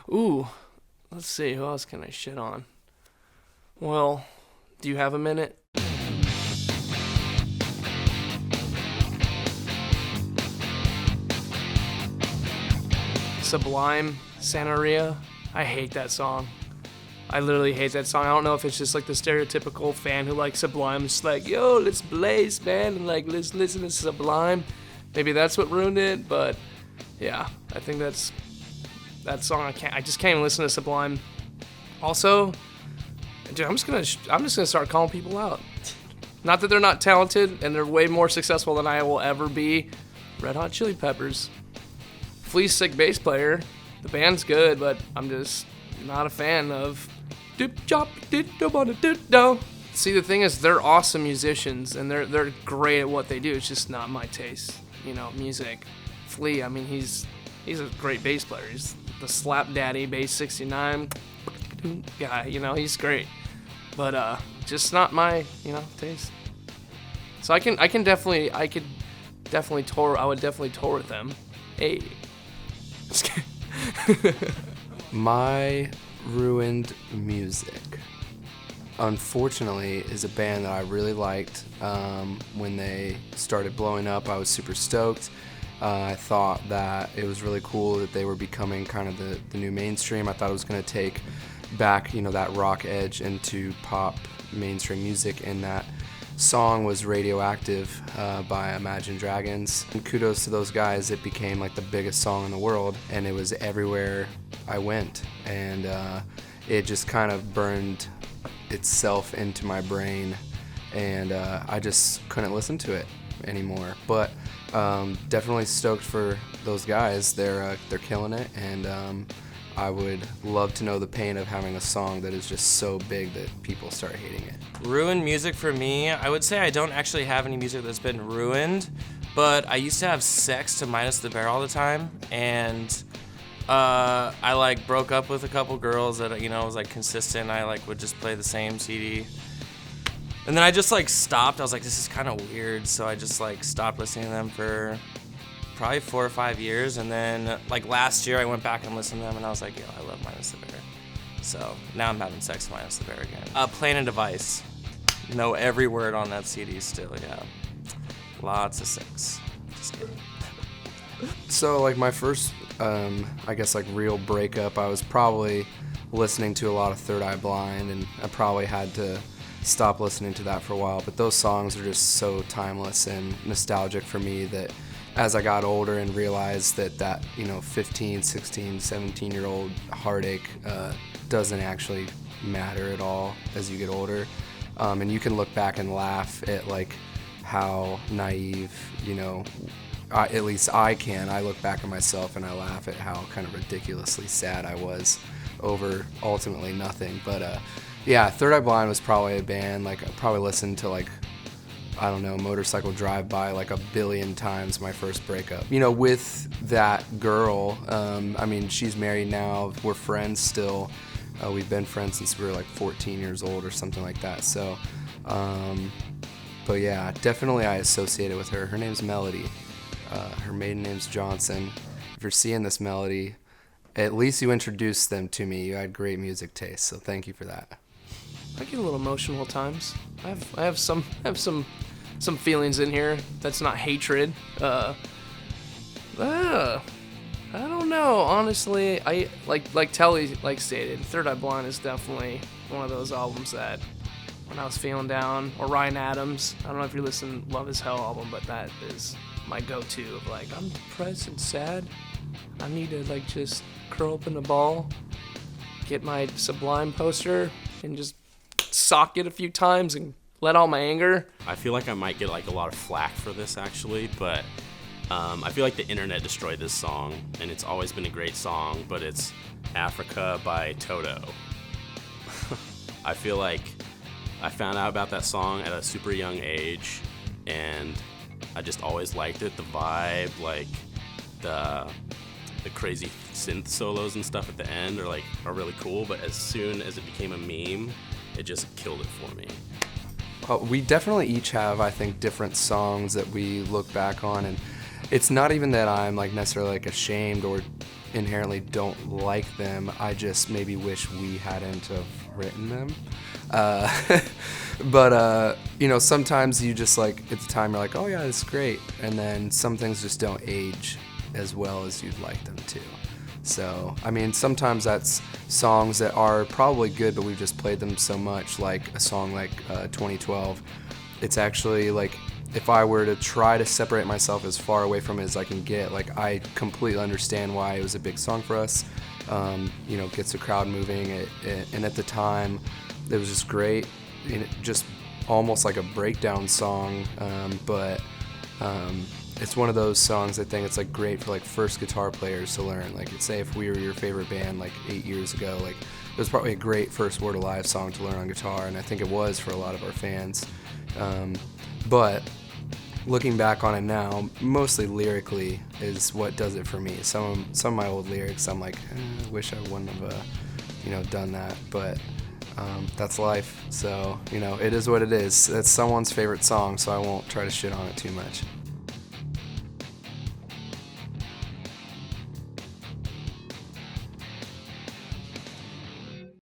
Ooh, let's see, who else can I shit on? Well, do you have a minute? Sublime, Santeria. I hate that song. I literally hate that song. I don't know if it's just like the stereotypical fan who likes Sublime. It's like, yo, let's blaze, man, and like let's listen to Sublime. Maybe that's what ruined it, but yeah, I think that's that song. I just can't even listen to Sublime. Also, dude, I'm just gonna start calling people out. Not that they're not talented and they're way more successful than I will ever be. Red Hot Chili Peppers. Flea's sick bass player. The band's good, but I'm just not a fan of. See, the thing is, they're awesome musicians and they're great at what they do. It's just not my taste, music. Flea, I mean, he's a great bass player. He's the slap daddy bass 69 guy. He's great, but just not my taste. So I could definitely tour. I would definitely tour with them. Hey. My ruined music, unfortunately, is a band that I really liked. When they started blowing up, I was super stoked. I thought that it was really cool that they were becoming kind of the new mainstream. I thought it was going to take back, that rock edge into pop mainstream music, and that song was Radioactive by Imagine Dragons. And kudos to those guys. It became like the biggest song in the world, and it was everywhere I went, and it just kind of burned itself into my brain, and I just couldn't listen to it anymore. But definitely stoked for those guys. They're killing it, and I would love to know the pain of having a song that is just so big that people start hating it. Ruined music for me, I would say I don't actually have any music that's been ruined, but I used to have sex to Minus the Bear all the time, and I broke up with a couple girls that was consistent. I would just play the same CD, and then I just stopped. I was like, this is kind of weird, so I just stopped listening to them for probably 4 or 5 years, and then last year I went back and listened to them, and I was like, yo, I love Minus the Bear. So now I'm having sex with Minus the Bear again. Plane and Device. Know every word on that CD still, yeah. Lots of sex. Just kidding. So my first, I guess real breakup, I was probably listening to a lot of Third Eye Blind, and I probably had to stop listening to that for a while, but those songs are just so timeless and nostalgic for me that as I got older and realized that 15, 16, 17-year-old heartache doesn't actually matter at all as you get older. And you can look back and laugh at how naive, at least I can. I look back at myself and I laugh at how kind of ridiculously sad I was over ultimately nothing. But yeah, Third Eye Blind was probably a band, I probably listened to I don't know, Motorcycle Drive By a billion times my first breakup. With that girl, I mean, she's married now, we're friends still. We've been friends since we were 14 years old or something like that. So, but yeah, definitely I associate it with her. Her name's Melody. Her maiden name's Johnson. If you're seeing this, Melody, at least you introduced them to me. You had great music taste, so thank you for that. I get a little emotional at times. I have some feelings in here. That's not hatred. I don't know. Honestly, I like Telle stated, Third Eye Blind is definitely one of those albums that when I was feeling down, or Ryan Adams. I don't know if you listen to Love Is Hell album, but that is my go-to of I'm depressed and sad. I need to just curl up in a ball, get my Sublime poster, and just sock it a few times and let all my anger. I feel like I might get a lot of flack for this actually, but I feel like the internet destroyed this song, and it's always been a great song, but it's Africa by Toto. I feel like I found out about that song at a super young age, and I just always liked it. The vibe, the crazy synth solos and stuff at the end are really cool, but as soon as it became a meme, it just killed it for me. We definitely each have, I think, different songs that we look back on, and it's not even that I'm like necessarily like ashamed or inherently don't like them. I just maybe wish we hadn't have written them. But you know, sometimes you just like at the time you're like, oh yeah, it's great, and then some things just don't age as well as you'd like them to. So I mean, sometimes that's songs that are probably good, but we've just played them so much. Like a song like 2012, it's actually like, if I were to try to separate myself as far away from it as I can get, like I completely understand why it was a big song for us. You know, gets the crowd moving, and at the time, it was just great. And it just almost like a breakdown song, but it's one of those songs I think it's like great for like first guitar players to learn. Like, say if we were your favorite band like 8 years ago, like it was probably a great first Word Alive song to learn on guitar, and I think it was for a lot of our fans. But looking back on it now, mostly lyrically is what does it for me. Some of my old lyrics, I'm like, I wish I wouldn't have, done that. But that's life. So, it is what it is. It's someone's favorite song, so I won't try to shit on it too much.